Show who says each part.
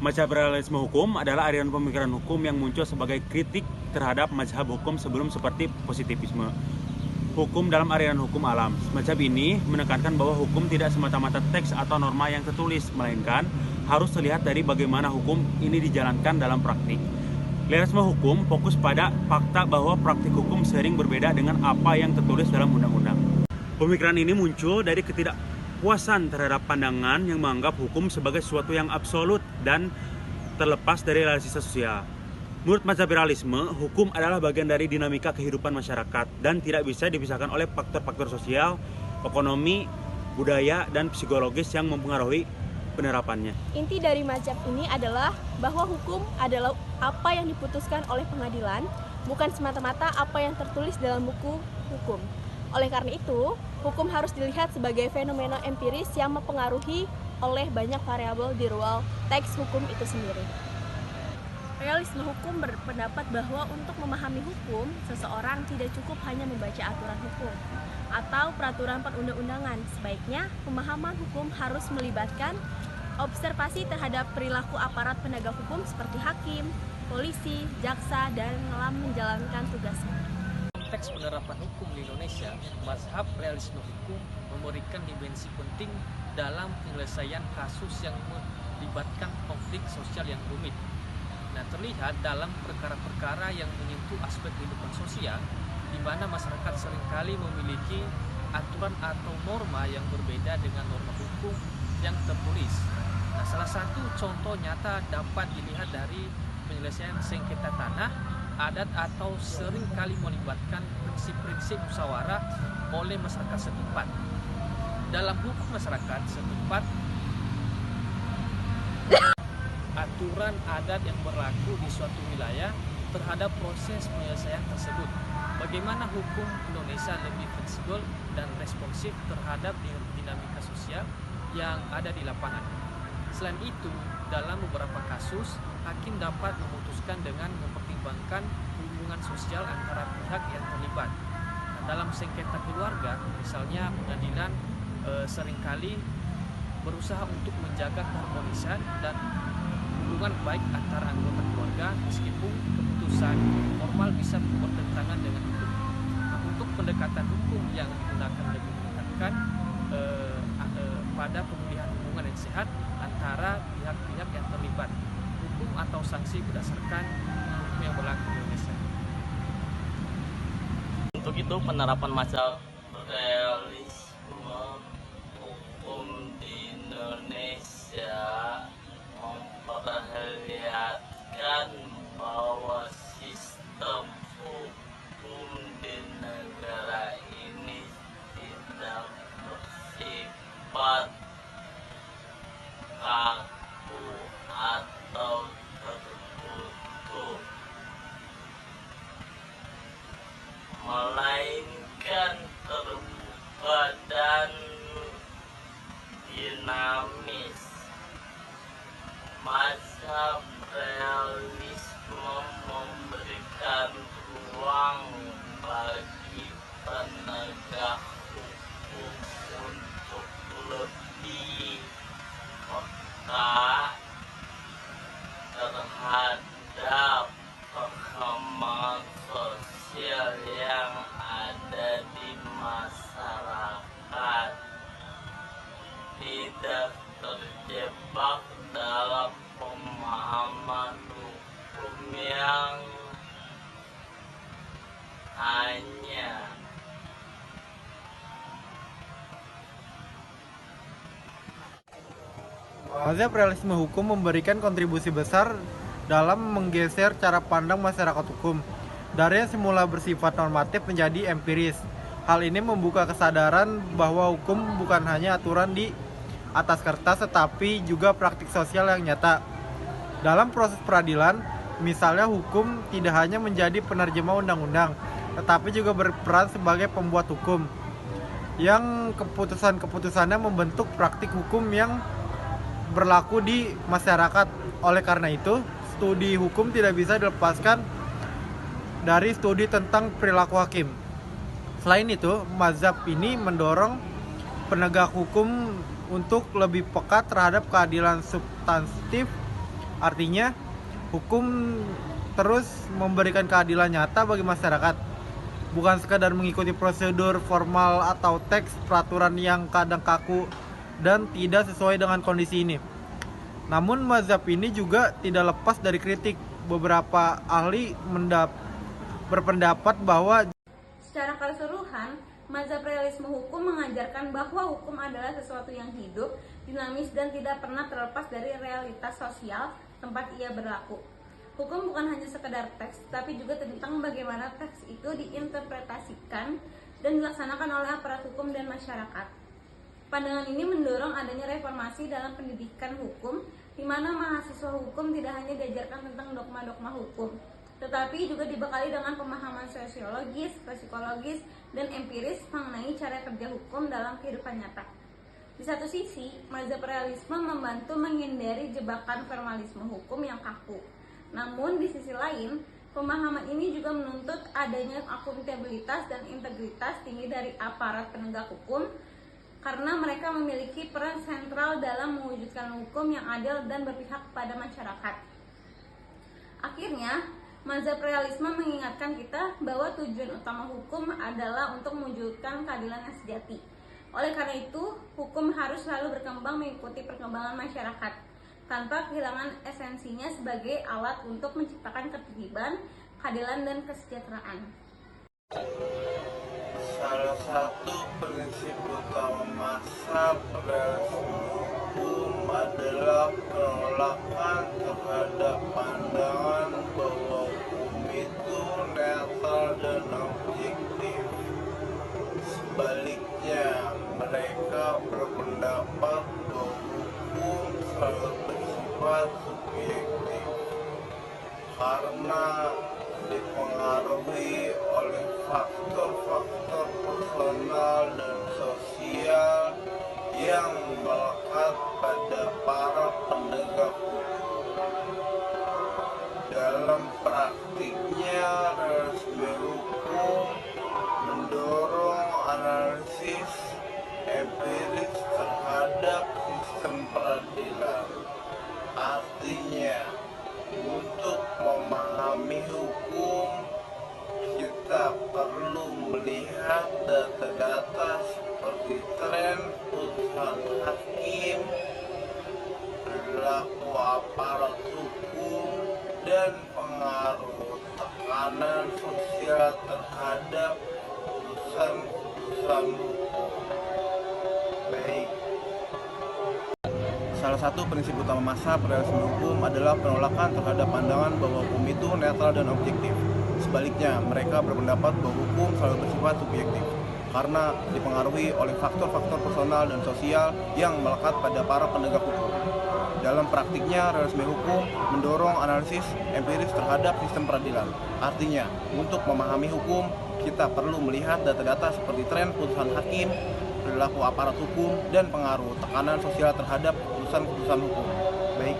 Speaker 1: Mazhab realisme hukum adalah aliran pemikiran hukum yang muncul sebagai kritik terhadap mazhab hukum sebelum seperti positivisme. Hukum dalam aliran hukum alam. Mazhab ini menekankan bahwa hukum tidak semata-mata teks atau norma yang tertulis, melainkan harus terlihat dari bagaimana hukum ini dijalankan dalam praktik. Realisme hukum fokus pada fakta bahwa praktik hukum sering berbeda dengan apa yang tertulis dalam undang-undang. Pemikiran ini muncul dari ketidakpuasan terhadap pandangan yang menganggap hukum sebagai sesuatu yang absolut dan terlepas dari realitas sosial. Menurut mazhab realisme, hukum adalah bagian dari dinamika kehidupan masyarakat dan tidak bisa dipisahkan oleh faktor-faktor sosial, ekonomi, budaya, dan psikologis yang mempengaruhi penerapannya.
Speaker 2: Inti dari mazhab ini adalah bahwa hukum adalah apa yang diputuskan oleh pengadilan, bukan semata-mata apa yang tertulis dalam buku hukum. Oleh karena itu, hukum harus dilihat sebagai fenomena empiris yang mempengaruhi oleh banyak variabel di ruang teks hukum itu sendiri. Realisme hukum berpendapat bahwa untuk memahami hukum, seseorang tidak cukup hanya membaca aturan hukum atau peraturan perundang-undangan. Sebaiknya, pemahaman hukum harus melibatkan observasi terhadap perilaku aparat penegak hukum seperti hakim, polisi, jaksa, dalam menjalankan tugasnya.
Speaker 3: Konteks penerapan hukum di Indonesia, mazhab realisme hukum memberikan dimensi penting dalam penyelesaian kasus yang melibatkan konflik sosial yang rumit. Nah, terlihat dalam perkara-perkara yang menyentuh aspek kehidupan sosial, di mana masyarakat seringkali memiliki aturan atau norma yang berbeda dengan norma hukum yang tertulis. Nah, salah satu contoh nyata dapat dilihat dari penyelesaian sengketa tanah, adat atau seringkali melibatkan prinsip-prinsip musyawarah oleh masyarakat setempat. Dalam hukum masyarakat setempat, aturan adat yang berlaku di suatu wilayah terhadap proses penyelesaian tersebut. Bagaimana hukum Indonesia lebih fleksibel dan responsif terhadap dinamika sosial yang ada di lapangan. Selain itu, dalam beberapa kasus, hakim dapat memutuskan dengan mempertimbangkan hubungan sosial antara pihak yang terlibat. Nah, dalam sengketa keluarga, misalnya pengadilan seringkali berusaha untuk menjaga keharmonisan dan hubungan baik antara anggota keluarga meskipun keputusan formal bisa bertentangan dengan hukum. Nah, untuk pendekatan hukum yang digunakan lebih menekankan pada pemulihan hubungan yang sehat antara pihak-pihak yang terlibat, hukum atau sanksi berdasarkan hukum yang berlaku di Indonesia.
Speaker 4: Untuk itu penerapan mazhab realisme hukum di Indonesia memperlihatkan bahwa sistem hukum di negara ini tidak bersifat kaku atau tertutup, melainkan terbuka dan dinamis. Mazhab realisme memberikan ruang bagi penegak hukum untuk lebih peka terhadap perkembangan sosial yang ada di masyarakat, tidak terjebak dalam pemahaman hukum yang hanya
Speaker 5: Mazhab realisme hukum memberikan kontribusi besar dalam menggeser cara pandang masyarakat hukum dari yang semula bersifat normatif menjadi empiris. Hal ini membuka kesadaran bahwa hukum bukan hanya aturan di atas kertas tetapi juga praktik sosial yang nyata. Dalam proses peradilan, misalnya hukum tidak hanya menjadi penerjemah undang-undang, tetapi juga berperan sebagai pembuat hukum yang keputusan-keputusannya membentuk praktik hukum yang berlaku di masyarakat. Oleh karena itu, studi hukum tidak bisa dilepaskan dari studi tentang perilaku hakim. Selain itu, mazhab ini mendorong penegak hukum untuk lebih peka terhadap keadilan substantif Artinya, hukum terus memberikan keadilan nyata bagi masyarakat, bukan sekadar mengikuti prosedur formal atau teks peraturan yang kadang kaku dan tidak sesuai dengan kondisi ini. Namun mazhab ini juga tidak lepas dari kritik. Beberapa ahli berpendapat bahwa
Speaker 6: secara keseluruhan, mazhab realisme hukum mengajarkan bahwa hukum adalah sesuatu yang hidup, dinamis, dan tidak pernah terlepas dari realitas sosial tempat ia berlaku. Hukum bukan hanya sekedar teks, tapi juga tentang bagaimana teks itu diinterpretasikan dan dilaksanakan oleh aparat hukum dan masyarakat. Pandangan ini mendorong adanya reformasi dalam pendidikan hukum, di mana mahasiswa hukum tidak hanya diajarkan tentang dogma-dogma hukum, tetapi juga dibekali dengan pemahaman sosiologis, psikologis, dan empiris mengenai cara kerja hukum dalam kehidupan nyata. Di satu sisi, mazhab realisme membantu menghindari jebakan formalisme hukum yang kaku. Namun di sisi lain, pemahaman ini juga menuntut adanya akuntabilitas dan integritas tinggi dari aparat penegak hukum, karena mereka memiliki peran sentral dalam mewujudkan hukum yang adil dan berpihak kepada masyarakat. Akhirnya, mazhab realisme mengingatkan kita bahwa tujuan utama hukum adalah untuk mewujudkan keadilan yang sejati. Oleh karena itu, hukum harus selalu berkembang mengikuti perkembangan masyarakat, tanpa kehilangan esensinya sebagai alat untuk menciptakan ketertiban, keadilan, dan kesejahteraan.
Speaker 7: Salah satu prinsip utama mazhab realisme hukum adalah penolakan terhadap pandangan bahwa hukum itu netral dan objektif. Sebaliknya, mereka berpendapat bahwa hukum selalu bersifat subjektif karena dipengaruhi oleh faktor-faktor personal dan sosial yang melekat pada para penegak hukum. Dalam praktiknya, realisme hukum mendorong analisis empiris terhadap sistem peradilan. Artinya, untuk memahami hukum, kita perlu melihat data-data seperti tren putusan hakim, perilaku aparat hukum, dan pengaruh tekanan sosial terhadap putusan-putusan hukum. Baik.
Speaker 8: Salah satu prinsip utama mazhab realisme hukum adalah penolakan terhadap pandangan bahwa hukum itu netral dan objektif. Sebaliknya, mereka berpendapat bahwa hukum selalu bersifat subjektif karena dipengaruhi oleh faktor-faktor personal dan sosial yang melekat pada para penegak hukum. Dalam praktiknya, realisme hukum mendorong analisis empiris terhadap sistem peradilan. Artinya, untuk memahami hukum, kita perlu melihat data-data seperti tren putusan hakim, perilaku aparat hukum, dan pengaruh tekanan sosial terhadap keputusan-keputusan hukum. Baik.